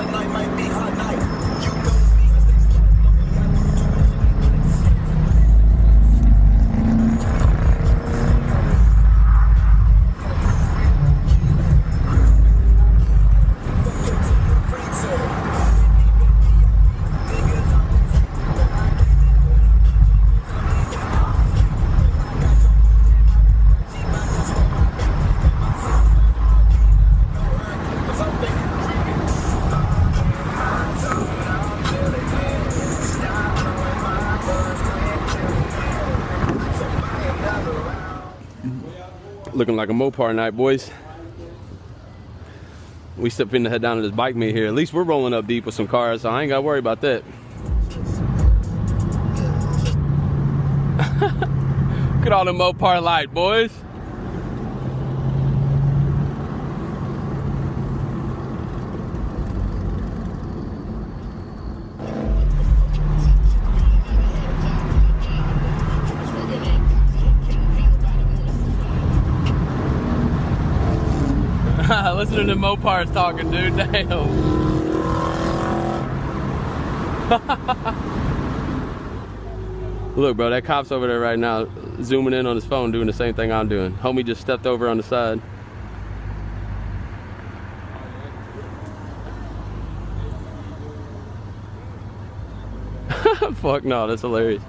Tonight might be her night. You know Looking like a Mopar night, boys. We still finna head down to this bike meet here. At least we're rolling up deep with some cars, so I ain't gotta worry about that. Look at all the Mopar light, boys. Listening to Mopars talking, dude. Damn. Look, bro, that cop's over there right now, zooming in on his phone, doing the same thing I'm doing. Homie just stepped over on the side. Fuck no, that's hilarious.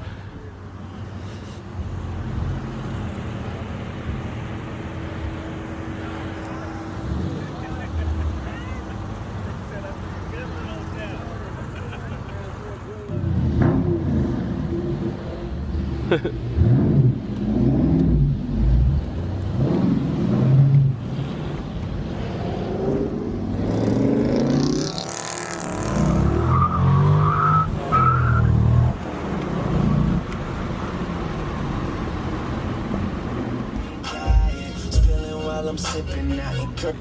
I'm sipping out in Kirk.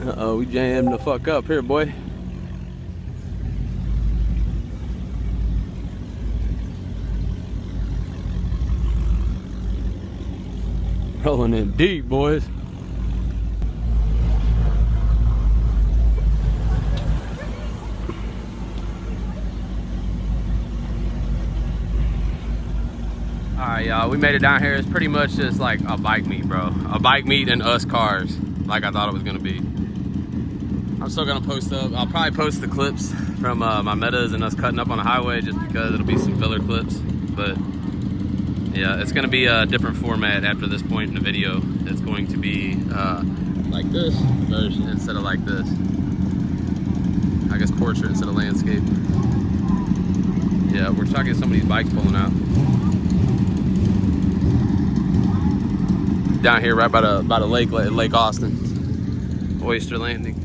Uh-oh, we jammed the fuck up here, boy. Rolling in deep, boys. Alright, y'all, we made it down here. It's pretty much just like a bike meet, bro. A bike meet and us cars, like I thought it was gonna be. I'm still gonna post up. I'll probably post the clips from my metas and us cutting up on the highway, just because it'll be some filler clips. But yeah, it's gonna be a different format after this point in the video. It's going to be like this version instead of like this. I guess portrait instead of landscape. Yeah, we're trying to get some of these bikes pulling out. Down here right by the lake, Lake Austin. Oyster Landing.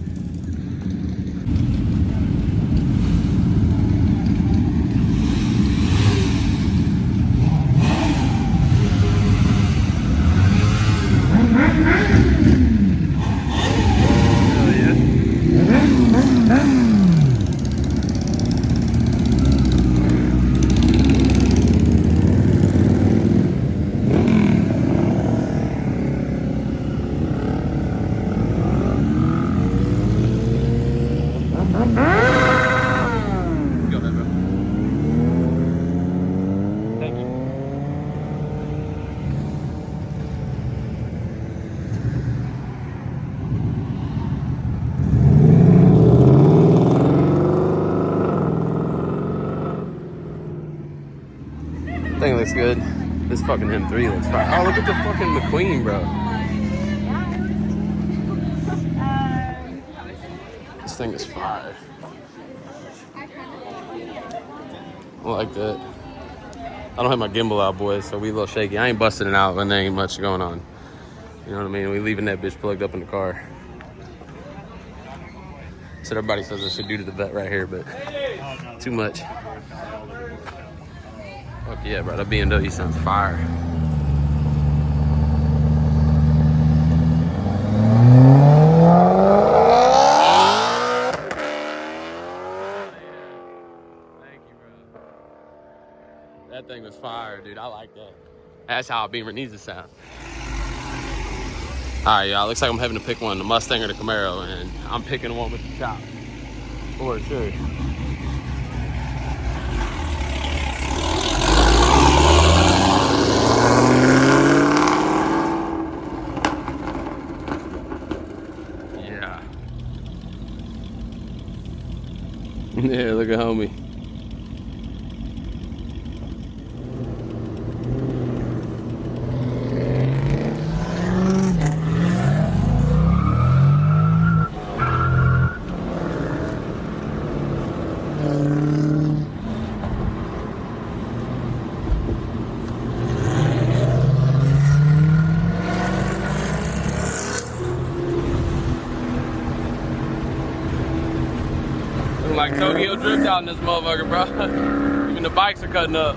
Thing looks good. This fucking M3 looks fire. Oh, look at the fucking McQueen, bro. This thing is fire. I like that. I don't have my gimbal out, boys, so we a little shaky. I ain't busting it out when there ain't much going on. You know what I mean? We leaving that bitch plugged up in the car. That's what everybody says I should do to the vet right here, but too much. Fuck yeah, bro. That BMW sounds fire. Thank you, bro. That thing was fire, dude. I like that. That's how a Beamer needs to sound. All right, y'all. Looks like I'm having to pick one, the Mustang or the Camaro, and I'm picking the one with the chop. For sure. Yeah. Yeah, look at homie. Looking like Tokyo Drift out in this motherfucker, bro. Even the bikes are cutting up.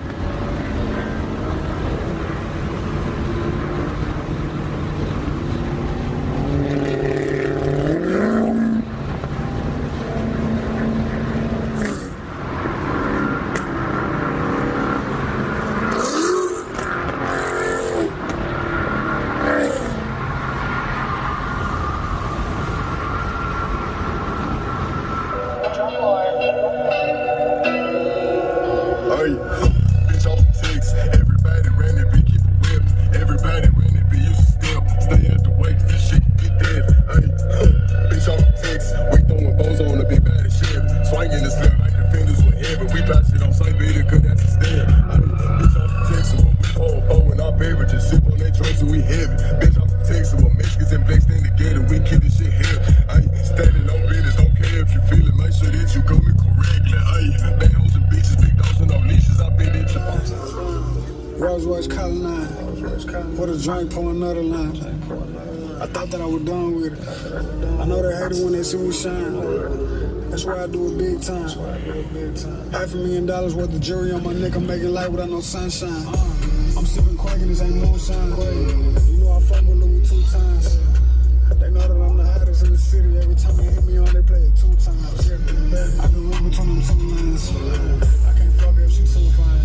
Hey, bitch off ATX, everybody ran it, bitch keep a whip. Everybody ran it, bitch used to step. Stay out the way, 'cause this shit can get dead. Hey, bitch off ATX, we throwing bows on a big body shit. Swinging the slip like defenders with heaven. We pass it on sight, baby, cause that's a stand. Hey, bitch off ATX, so when we pour a bow in our beverages, sip on that joint so we heavy. Bitch off ATX, so when Mexicans and blacks stand together, we keep this shit heavy. Hey, standing on business, don't care if you feel it, make sure that you coming correctly. Hey, bad hoes and bitches, big dogs and no leashes, I been at your Rolls Royce calling line. Put a drink, pour another line. I thought that I was done with it. I know they hate it when they see me shine. That's why I do it big time. $500,000 worth of jewelry on my neck. I'm making light without no sunshine. I'm sipping quack and this ain't moonshine. You know I fuck with Louis 2 times. They know that I'm the hottest in the city. Every time they hit me on, they play it 2 times. I can run between them 2 lines. I can't fuck her if she too fine.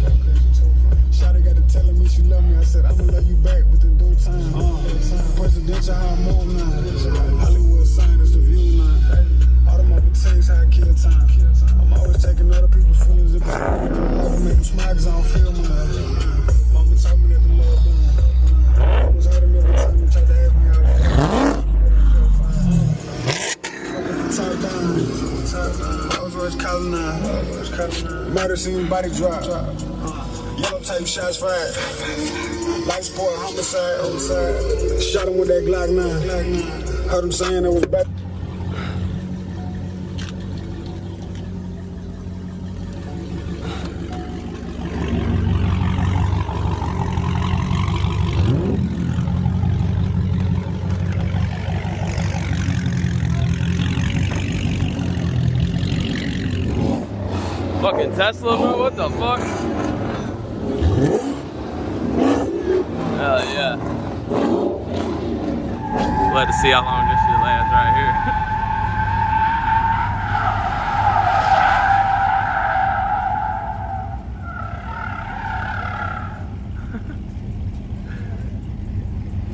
Shawty got to telling me she love me. I said I'ma love you back within due time. Presidential, how I move now. Hollywood sign is the view line. Automotive takes how I kill time. I'm always taking other people's feelings in perspective. I make them smile 'cause I don't feel mine. Mama told me that the love done. I was hurting every time you tried to ask me how I feel. Top down. I was always calling now. Murder scene, body drop. Yellow tape, shots fired. Life sport, homicide. Shot him with that Glock 9. Heard him saying it was bad. Fucking Tesla, bro. What the fuck? Hell yeah. Glad to see how long this shit lasts right here.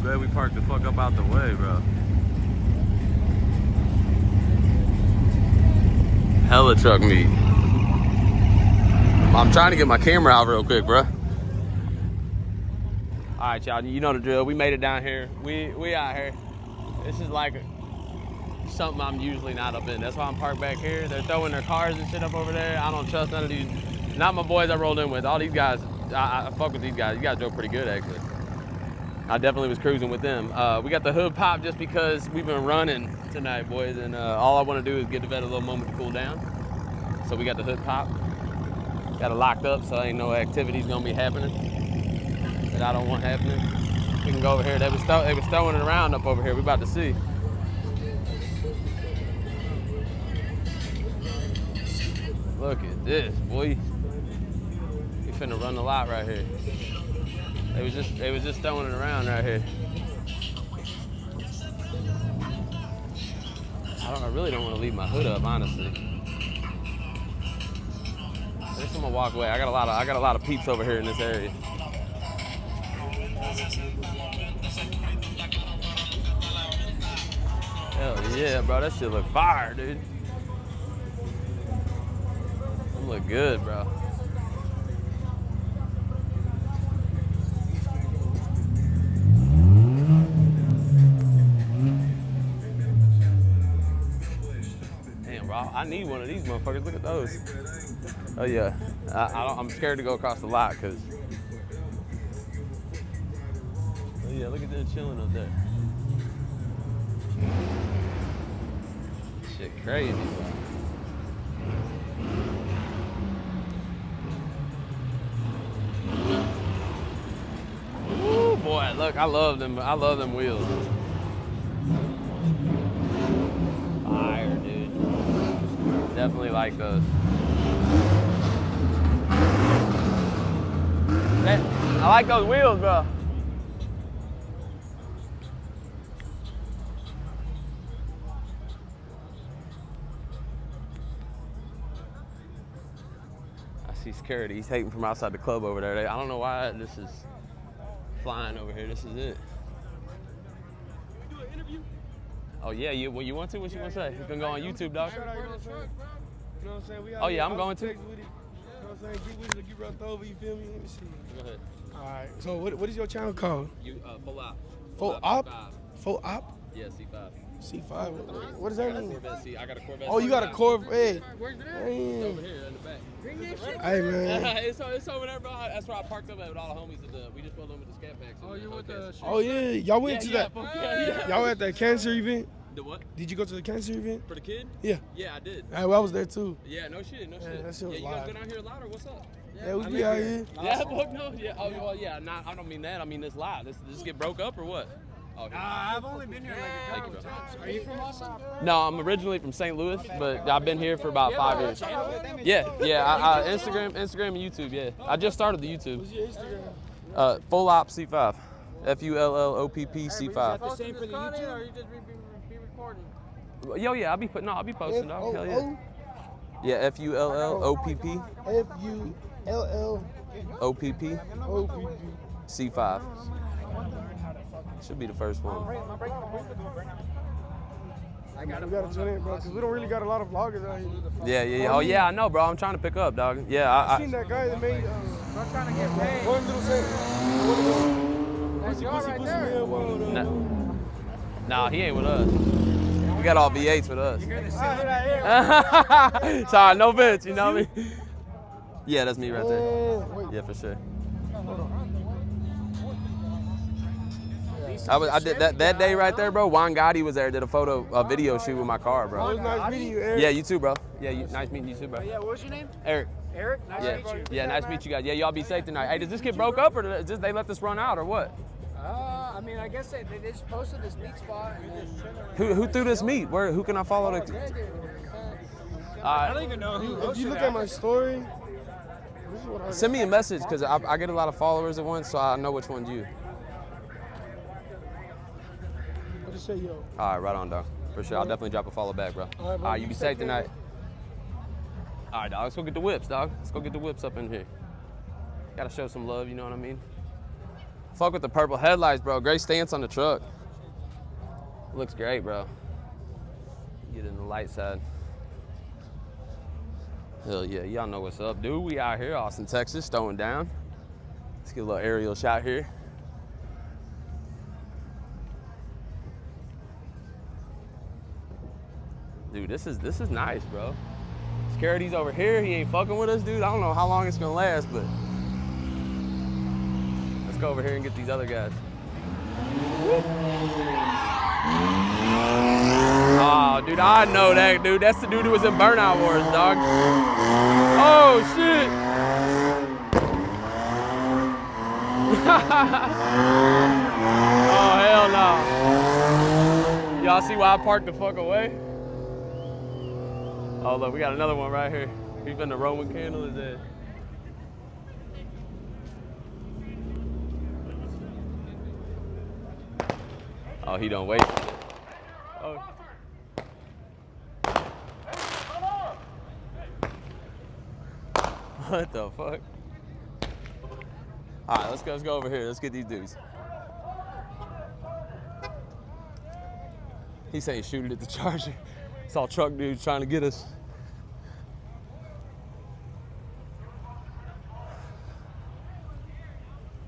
Glad we parked the fuck up out the way, bro. Hella truck meet. I'm trying to get my camera out real quick, bro. All right, y'all, you know the drill. We made it down here. We out here. This is like something I'm usually not up in. That's why I'm parked back here. They're throwing their cars and shit up over there. I don't trust none of these. Not my boys I rolled in with. All these guys, I fuck with these guys. You guys drove pretty good, actually. I definitely was cruising with them. We got the hood pop just because we've been running tonight, boys, and all I want to do is give the vet a little moment to cool down. So we got the hood pop. Got it locked up, so ain't no activities gonna be happening that I don't want happening. We can go over here. They was throwing it around up over here. We about to see. Look at this, boy. We finna run the lot right here. They was just throwing it around right here. I really don't want to leave my hood up, honestly. I guess I'm gonna walk away. I got a lot of peeps over here in this area. Hell yeah, bro. That shit look fire, dude. That look good, bro. Damn, bro. I need one of these motherfuckers. Look at those. Oh, yeah. I'm scared to go across the lot because. Oh, yeah. Look at them chilling up there. Shit crazy, bro. Ooh, boy, look, I love them wheels. Fire, dude. Definitely like those. I like those wheels, bro. I see security. He's hating from outside the club over there. I don't know why this is flying over here. This is it. Do an interview? Oh yeah, you want to? What you want to say? It's gonna go on YouTube, dog. You know what I'm saying? Oh yeah, I'm going to. You know what I'm saying? Get with it, get rubbed over, you feel me? Let me see. Go ahead. All right. So what is your channel called? Full op. Full op? Full op? Yeah, C5. C5. What does that mean? Corvette C. I got a Corvette. Oh, you got a Corvette. Where's that? Damn. Over here in the back. Hey, man. it's over there, bro. That's where I parked up at with all the homies. We just pulled in with the scat packs. Oh, you with the? Oh, yeah. Y'all went to that. Yeah. Y'all at that cancer event? The what? Did you go to the cancer event? For the kid? Yeah. Yeah, I did. Hey, well, I was there too. Yeah, no shit, no Yeah, shit. that shit was you guys live. go down here a lot or what's up? Yeah, we be out here. Yeah, fuck no. Yeah. Oh, well, yeah. I don't mean that. I mean this live. This get broke up or what? Okay. I've only been here like a couple times. Are you from Austin? No, I'm originally from St. Louis, but I've been here for about 5 years. Yeah. I Instagram and YouTube. Yeah, I just started the YouTube. What's your Instagram? Full op C5, FULLOPP C5. The same for the YouTube? Or you just be recording? Yo, yeah, I'll be posting, dog. Hell yeah. F-O-O? Yeah, FULLOPP F-U-L-L-O-P-P. OPP C5. Should be the first one. We gotta tune in, bro, because we don't really got a lot of vloggers out here. Yeah. Oh yeah, I know, bro. I'm trying to pick up, dog. Yeah, I seen that guy that made I'm trying to get paid. one little set. That's y'all right there. Nah, he ain't with us. We got all V8s with us. You're the city right here. Sorry, no bitch, you know what I mean? Yeah, that's me right there. Wait. Yeah, for sure. I did that day right there, bro. Juan Gotti was there, did a video shoot with my car, It bro. was nice meeting you, Eric. Yeah, you too, bro. Yeah, nice meeting you too, bro. Yeah, what was your name? Eric. Eric? Nice to meet you. Yeah, nice to meet you guys. Yeah, y'all be safe tonight. Hey, does this get broke up or they let this run out or what? I mean, I guess they just posted this meat spot. And Who threw this meat? Who can I follow? I don't even know who. If you look at my story, this is what I Send me a message because I get a lot of followers at once, so I know which one's you. I just say, yo. All right, right on, dog. For sure. I'll definitely drop a follow back, bro. All right, bro. All right, you be safe tonight. All right, dog. Let's go get the whips, dog. Let's go get the whips up in here. Gotta show some love, you know what I mean? Fuck with the purple headlights, bro. Great stance on the truck. Looks great, bro. Get in the light side. Hell yeah, y'all know what's up, dude. We out here, Austin, Texas, throwing down. Let's get a little aerial shot here. Dude, this is nice, bro. Security's over here. He ain't fucking with us, dude. I don't know how long it's gonna last, but let's go over here and get these other guys. Oh, dude, I know that, dude. That's the dude who was in Burnout Wars, dog. Oh, shit. Oh, hell no. Y'all see why I parked the fuck away? Oh, look, we got another one right here. He's finna Roman candle his head. Oh, he don't wait. Oh. What the fuck? All right, let's go over here. Let's get these dudes. He's saying shoot it at the Charger. Saw truck dudes trying to get us.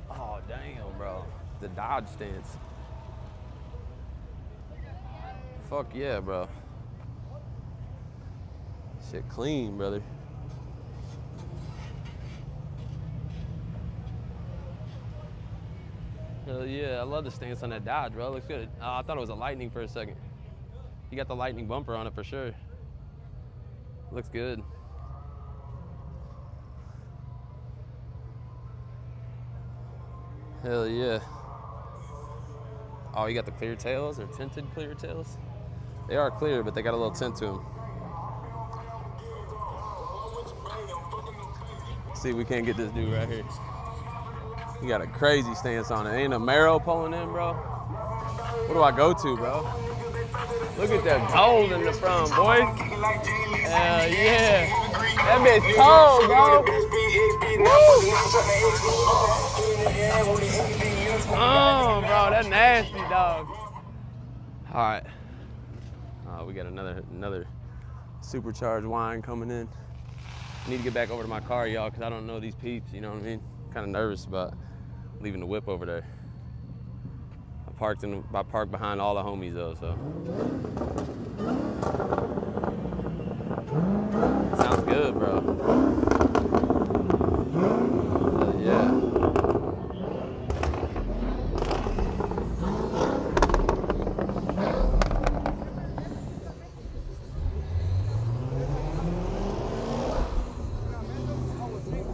Oh, damn, bro. The Dodge stance. Fuck yeah, bro. Shit clean, brother. Hell yeah, I love the stance on that Dodge, bro. It looks good. I thought it was a Lightning for a second. You got the Lightning bumper on it for sure. Looks good. Hell yeah. Oh, you got the clear tails or tinted clear tails? They are clear, but they got a little tint to them. See, we can't get this dude right here. He got a crazy stance on it. Ain't a Marrow pulling in, bro. What do I go to, bro? Look at that gold in the front, boy. Hell yeah. That bitch cold, bro. Oh, bro, that nasty, dog. All right. We got another supercharged wine coming in. I need to get back over to my car, y'all, because I don't know these peeps, you know what I mean? Kind of nervous about leaving the whip over there. I parked behind all the homies, though, so. Sounds good, bro. Yeah.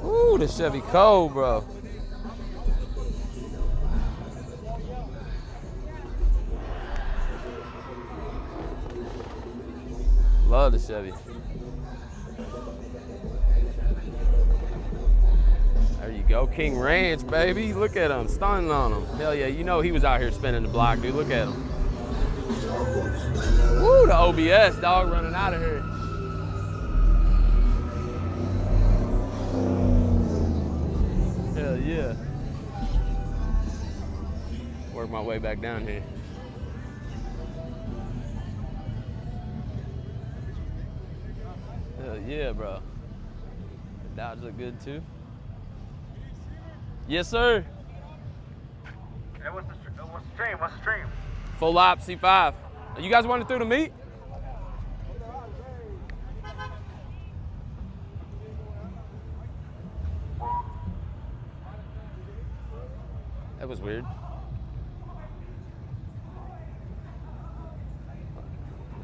Ooh, the Chevy cold, bro. Love the Chevy. There you go, King Ranch, baby. Look at him, stunning on him. Hell yeah, you know he was out here spinning the block, dude. Look at him. Woo, the OBS, dog, running out of here. Hell yeah. Work my way back down here. Hell yeah, bro. The Dodge look good too. Yes, sir. Hey, what's the stream? What's the stream? Full op C5. You guys wanted through the meet? That was weird.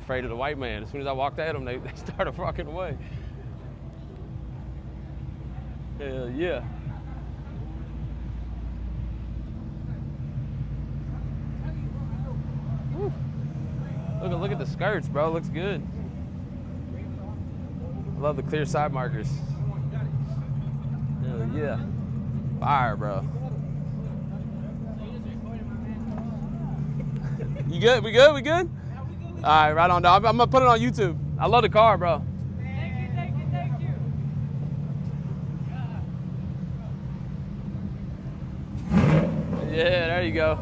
Afraid of the white man. As soon as I walked at them, they started walking away. Hell yeah. Woo. Look at the skirts, bro. Looks good. I love the clear side markers. Hell yeah. Fire, bro. You good? We good? We good? All right, right on, dog. I'm gonna put it on YouTube. I love the car, bro. Thank you. Yeah, there you go.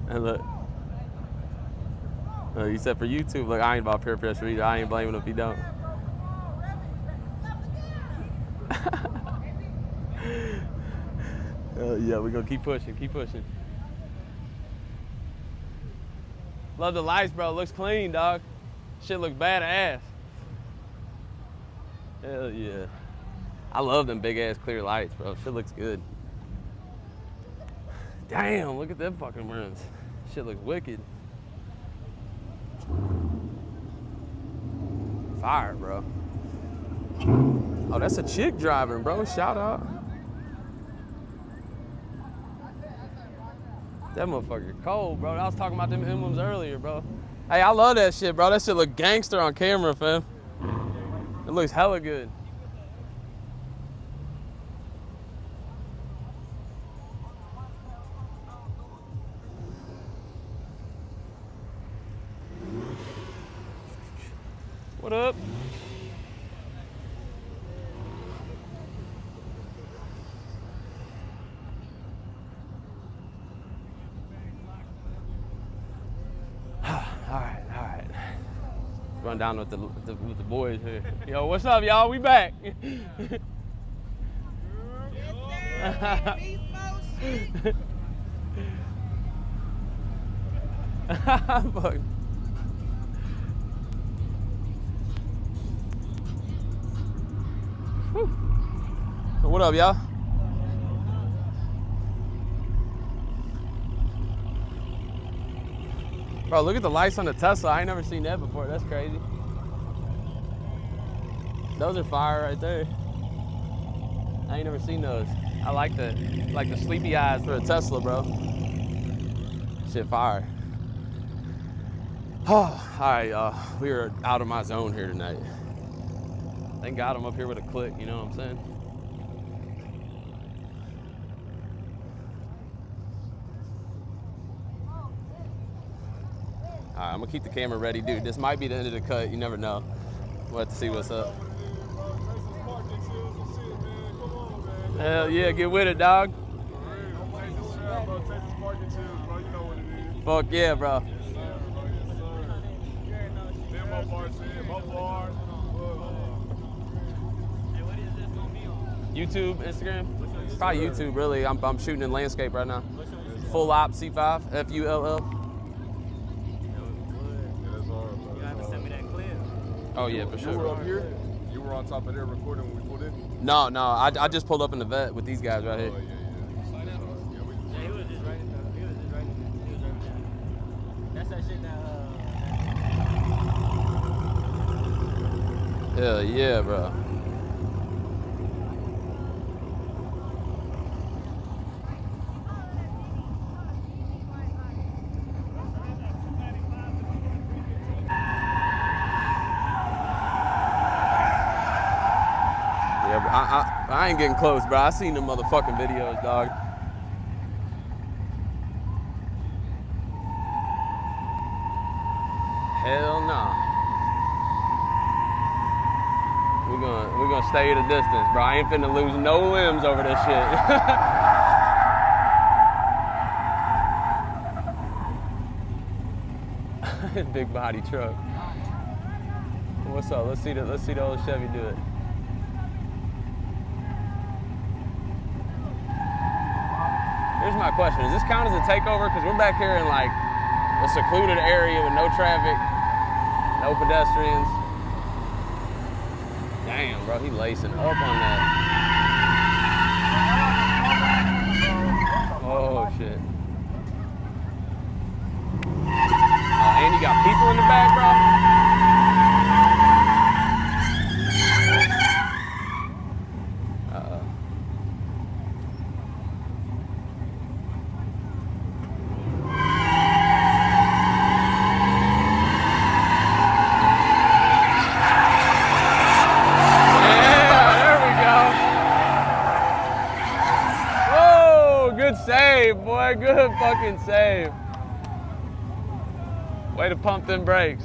And look. You said for YouTube, look, I ain't about peer pressure either. I ain't blaming him if he don't. Yeah, we're gonna keep pushing. Love the lights, bro. Looks clean, dog. Shit looks badass. Hell yeah. I love them big ass clear lights, bro. Shit looks good. Damn, look at them fucking rims. Shit looks wicked. Fire, bro. Oh, that's a chick driving, bro. Shout out. That motherfucker cold, bro. I was talking about them emblems earlier, bro. Hey, I love that shit, bro. That shit look gangster on camera, fam. It looks hella good. What up? run down with the boys here. Yo, what's up, y'all? We back. Fuck. What up, y'all? Bro, look at the lights on the Tesla. I ain't never seen that before. That's crazy. Those are fire right there. I ain't never seen those. I like the sleepy eyes for a Tesla, bro. Shit fire. Oh, all right, y'all. We are out of my zone here tonight. Thank God I'm up here with a click, you know what I'm saying? All right, I'm gonna keep the camera ready, dude. This might be the end of the cut. You never know. We'll have to see what's up. Hell yeah, get with it, dog. Fuck yeah, bro. YouTube, Instagram? Probably YouTube, really. I'm shooting in landscape right now. Full op C5, F-U-L-L. Oh yeah, for sure. You were up here? You were on top of there recording when we pulled in? No, I just pulled up in the vet with these guys right here. Oh, yeah. Yeah, he was just writing down. He was just writing down. That's that shit that, Hell yeah, bro. I ain't getting close, bro. I seen them motherfucking videos, dog. Hell no. We're gonna stay at a distance, bro. I ain't finna lose no limbs over this shit. Big body truck. What's up? Let's see the old Chevy do it. Here's my question. Does this count as a takeover? Because we're back here in like a secluded area with no traffic, no pedestrians. Damn, bro, he lacing up on that. Oh, shit. Oh, and you got people in the back, bro? Save, boy. Good fucking save. Way to pump them brakes.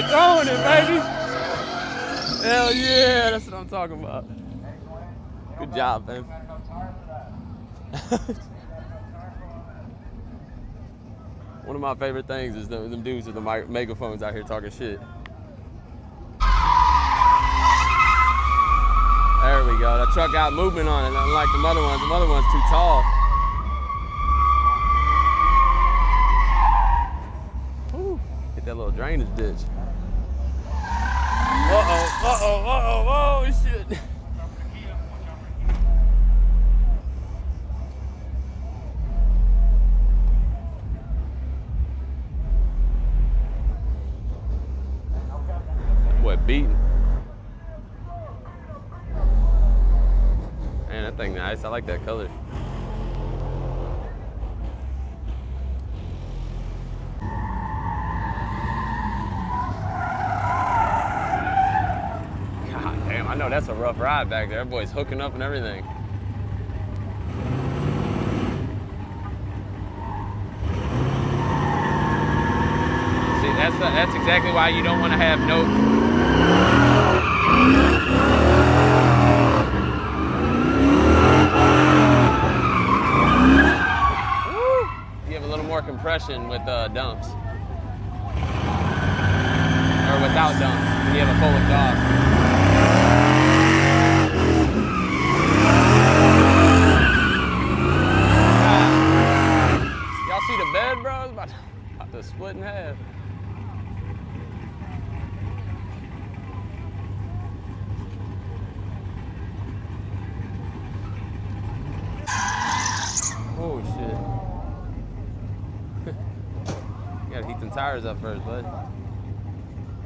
Throwing it, baby. Hell yeah, that's what I'm talking about. Good job, man. One of my favorite things is them dudes with the megaphones out here talking shit. There we go. That truck got movement on it, unlike the other ones. The other one's too tall. Whew. Hit that little drainage ditch. Oh, shit. beating. Man, that thing nice. I like that color. God damn, I know that's a rough ride back there. That boy's hooking up and everything. See, that's exactly why you don't want to have no... You have a little more compression with dumps. Or without dumps, when you have a full exhaust. Y'all see the bed, bro? It's about to split in half. Oh shit. You gotta heat them tires up first, bud.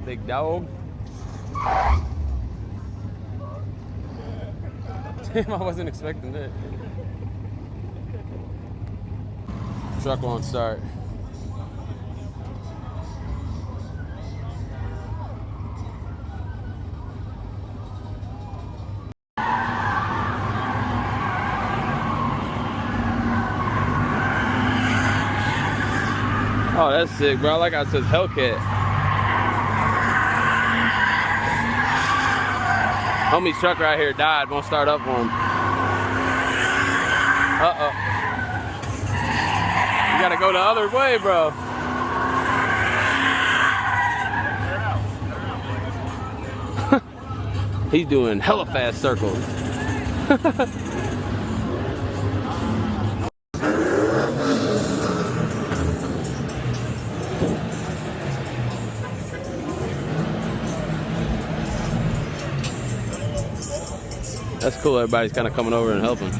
Big dog. Damn, I wasn't expecting that. Truck won't start. Oh, that's sick, bro. I like how it says Hellcat. Homie's truck right here died. Won't start up for him. Uh-oh. You gotta go the other way, bro. He's doing hella fast circles. That's cool, everybody's kind of coming over and helping.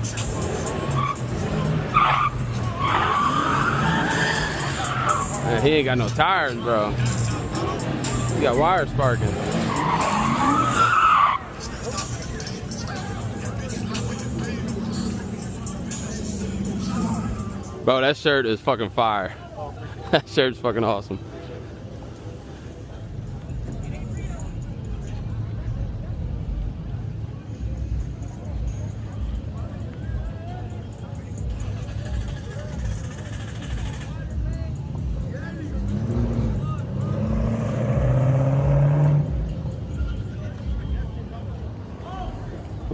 Man, he ain't got no tires, bro. He got wires sparking. Bro, that shirt is fucking fire. That shirt's fucking awesome.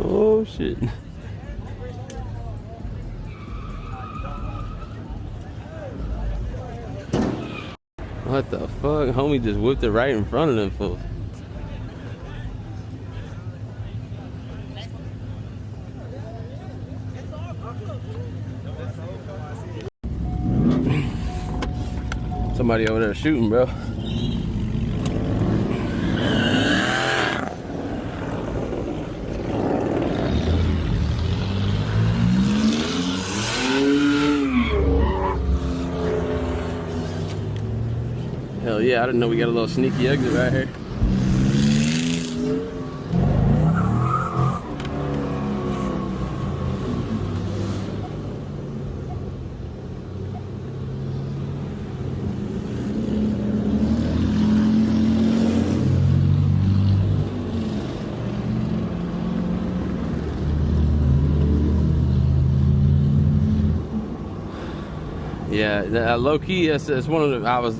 Oh shit. What the fuck? Homie just whipped it right in front of them fools. Somebody over there shooting, bro. Hell yeah, I didn't know we got a little sneaky exit right here. Yeah, low key, it's one of the, I was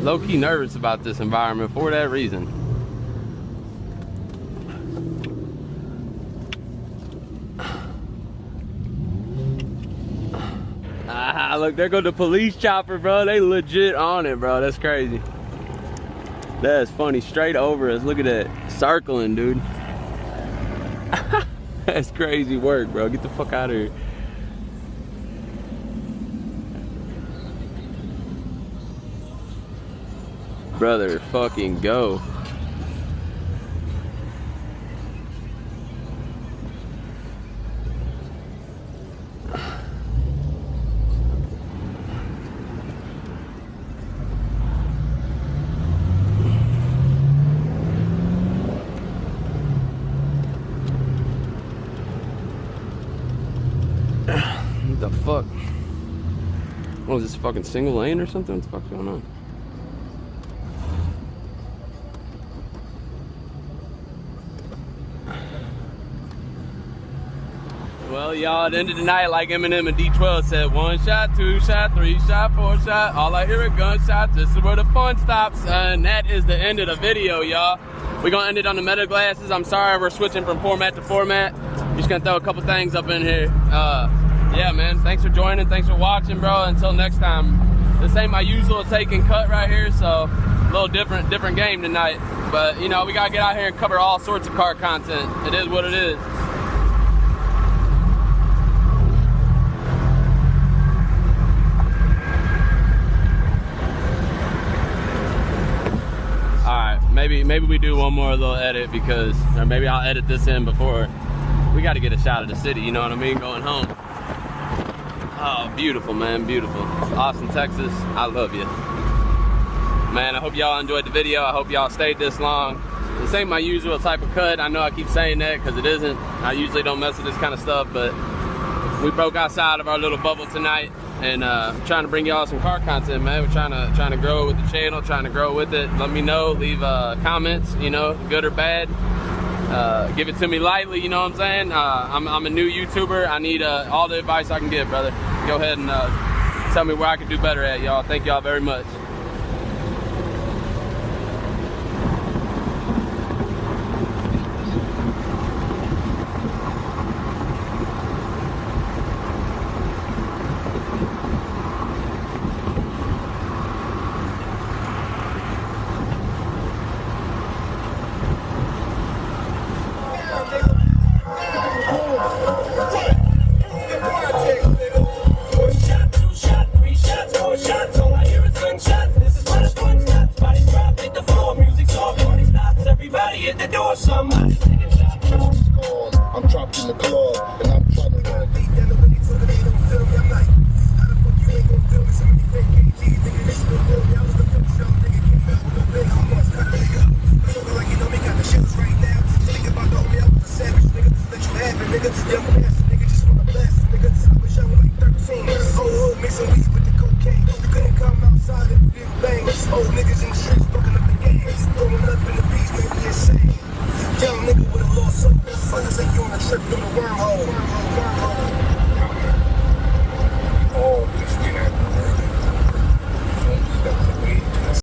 low key nervous about this environment for that reason. Ah, look, there go the police chopper, bro. They legit on it, bro. That's crazy. That's funny. Straight over us. Look at that. Circling, dude. That's crazy work, bro. Get the fuck out of here. Brother, fucking go. fuck? What is this, fucking single lane or something? What the fuck's going on? Well, y'all, it ended the night like Eminem and D12 said. 1 shot, 2 shot, 3 shot, 4 shot. All I hear are gunshots. This is where the fun stops. And that is the end of the video, y'all. We're gonna end it on the meta glasses. I'm sorry we're switching from format to format. Just gonna throw a couple things up in here. Yeah, man, thanks for joining. Thanks for watching, bro. Until next time. This ain't my usual take and cut right here, so a little different game tonight. But, you know, we gotta get out here and cover all sorts of car content. It is what it is. Maybe we do one more little edit because, or maybe I'll edit this in before. We got to get a shot of the city, you know what I mean, going home. Oh, beautiful, man, beautiful. Austin, Texas, I love you. Man, I hope y'all enjoyed the video. I hope y'all stayed this long. This ain't my usual type of cut. I know I keep saying that because it isn't. I usually don't mess with this kind of stuff, but we broke outside of our little bubble tonight. And trying to bring y'all some car content, man. We're trying to grow with the channel, trying to grow with it. Let me know, leave comments, you know, good or bad. Give it to me lightly, you know what I'm saying? I'm a new YouTuber. I need all the advice I can get, brother. Go ahead and tell me where I can do better at, y'all. Thank y'all very much. Somebody taking shots. I'm dropped in the club and I'm trying to beat down the way so that they don't feel me. I'm like, how the fuck you ain't gonna feel me? Somebody fake KG, thinking this will feel me. I was the first show, nigga, came out with no big almost cut a nigga. Talking like you know me, got the shivers right now. Think about the homie, I was a savage nigga. Let you have it, nigga. Young master, nigga, just wanna blast it, nigga. I wish I was like 13. Whole hood mixing weed with the cocaine. You couldn't come outside and get bang. Old niggas in the streets broken up the gangs. Throwing up in the beats, made me insane. Young nigga with a lost soul. Fuckers think you on a trip through the wormhole.